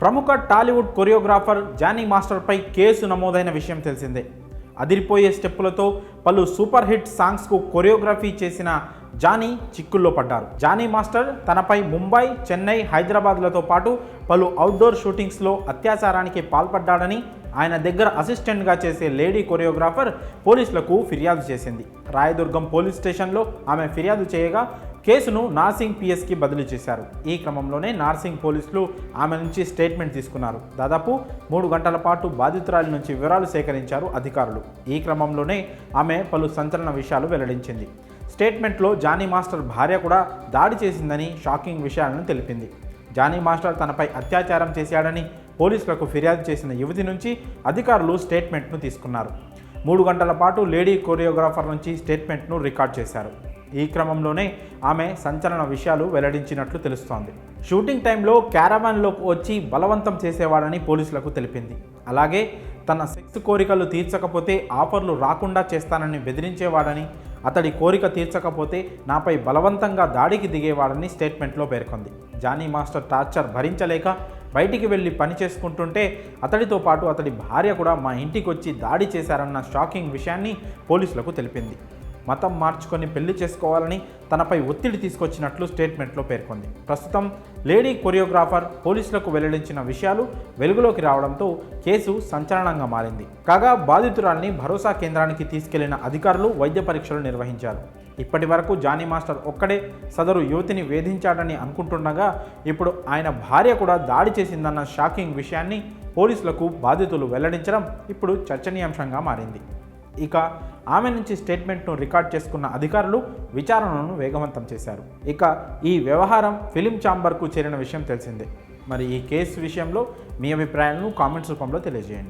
ప్రముఖ Tollywood choreographer Johnny మాస్టర్పై case నమోదైన విషయం తెలిసిందే. అదిరిపోయే స్టెప్పులతో పలు సూపర్ హిట్ సాంగ్స్కు కొరియోగ్రఫీ చేసిన జానీ చిక్కుల్లో పడ్డారు. జానీ మాస్టర్ తనపై ముంబై, చెన్నై, హైదరాబాద్లతో పాటు పలు అవుట్డోర్ షూటింగ్స్లో అత్యాచారానికి పాల్పడ్డాడని ఆయన దగ్గర అసిస్టెంట్గా చేసే లేడీ కొరియోగ్రాఫర్ పోలీసులకు ఫిర్యాదు చేసింది. రాయదుర్గం పోలీస్ స్టేషన్లో ఆమె ఫిర్యాదు చేయగా కేసును నార్సింగ్ పిఎస్కి బదిలీ చేశారు. ఈ క్రమంలోనే నార్సింగ్ పోలీసులు ఆమె నుంచి స్టేట్మెంట్ తీసుకున్నారు. దాదాపు 3 గంటల పాటు బాధితురాలి నుంచి వివరాలు సేకరించారు అధికారులు. ఈ క్రమంలోనే ఆమె పలు సంచలన విషయాలు వెల్లడించింది. స్టేట్మెంట్లో జానీ మాస్టర్ భార్య కూడా దాడి చేసిందని షాకింగ్ విషయాలను తెలిపింది. జానీ మాస్టర్ తనపై అత్యాచారం చేశాడని పోలీసులకు ఫిర్యాదు చేసిన యువతి నుంచి అధికారులు స్టేట్మెంట్ను తీసుకున్నారు. 3 గంటల పాటు లేడీ కొరియోగ్రాఫర్ నుంచి స్టేట్మెంట్ను రికార్డ్ చేశారు. ఈ క్రమంలోనే ఆమె సంచలన విషయాలు వెల్లడించినట్లు తెలుస్తోంది. షూటింగ్ టైంలో క్యారవాన్లోకి వచ్చి బలవంతం చేసేవాడని పోలీసులకు తెలిపింది. అలాగే తన సెక్స్ కోరికలు తీర్చకపోతే ఆఫర్లు రాకుండా చేస్తానని బెదిరించేవాడని, అతడి కోరిక తీర్చకపోతే నాపై బలవంతంగా దాడికి దిగేవాడని స్టేట్మెంట్లో పేర్కొంది. జానీ మాస్టర్ టార్చర్ భరించలేక బయటికి వెళ్ళి పని చేసుకుంటుంటే అతడితో పాటు అతడి భార్య కూడా మా ఇంటికి వచ్చి దాడి చేశారన్న షాకింగ్ విషయాన్ని పోలీసులకు తెలిపింది. మతం మార్చుకొని పెళ్లి చేసుకోవాలని తనపై ఒత్తిడి తీసుకొచ్చినట్లు స్టేట్మెంట్లో పేర్కొంది. ప్రస్తుతం లేడీ కొరియోగ్రాఫర్ పోలీసులకు వెల్లడించిన విషయాలు వెలుగులోకి రావడంతో కేసు సంచలనంగా మారింది. కాగా బాధితురాల్ని భరోసా కేంద్రానికి తీసుకెళ్లిన అధికారులు వైద్య పరీక్షలు నిర్వహించారు. ఇప్పటి వరకు జానీ మాస్టర్ ఒక్కడే సదరు యువతిని వేధించాడని అనుకుంటుండగా ఇప్పుడు ఆయన భార్య కూడా దాడి చేసిందన్న షాకింగ్ విషయాన్ని పోలీసులకు బాధితులు వెల్లడించడం ఇప్పుడు చర్చనీయాంశంగా మారింది. ఇక ఆమె నుంచి స్టేట్మెంట్ను రికార్డ్ చేసుకున్న అధికారులు విచారణను వేగవంతం చేశారు. ఇక ఈ వ్యవహారం ఫిలిం ఛాంబర్కు చేరిన విషయం తెలిసిందే. మరి ఈ కేసు విషయంలో మీ అభిప్రాయాలను కామెంట్స్ రూపంలో తెలియజేయండి.